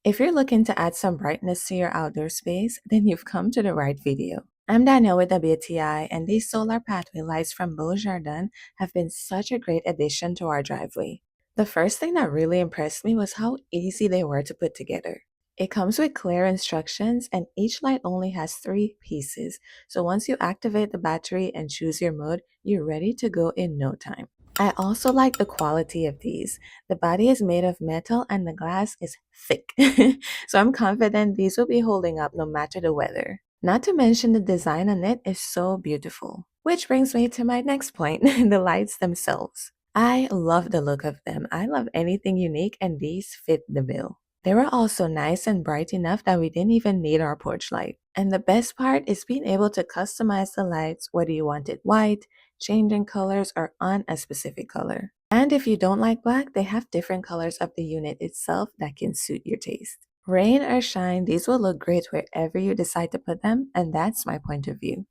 If you're looking to add some brightness to your outdoor space, then you've come to the right video. I'm Danielle with the BTI, and these solar pathway lights from Beau Jardin have been such a great addition to our driveway. The first thing that really impressed me was how easy they were to put together. It comes with clear instructions, and each light only has 3 pieces, so once you activate the battery and choose your mode, you're ready to go in no time. I also like the quality of these. The body is made of metal and the glass is thick. So I'm confident these will be holding up no matter the weather. Not to mention the design on it is so beautiful. Which brings me to my next point, the lights themselves. I love the look of them. I love anything unique and these fit the bill. They were also nice and bright enough that we didn't even need our porch light. And the best part is being able to customize the lights whether you want it white, changing colors, or on a specific color. And if you don't like black, they have different colors of the unit itself that can suit your taste. Rain or shine, these will look great wherever you decide to put them, and that's my point of view.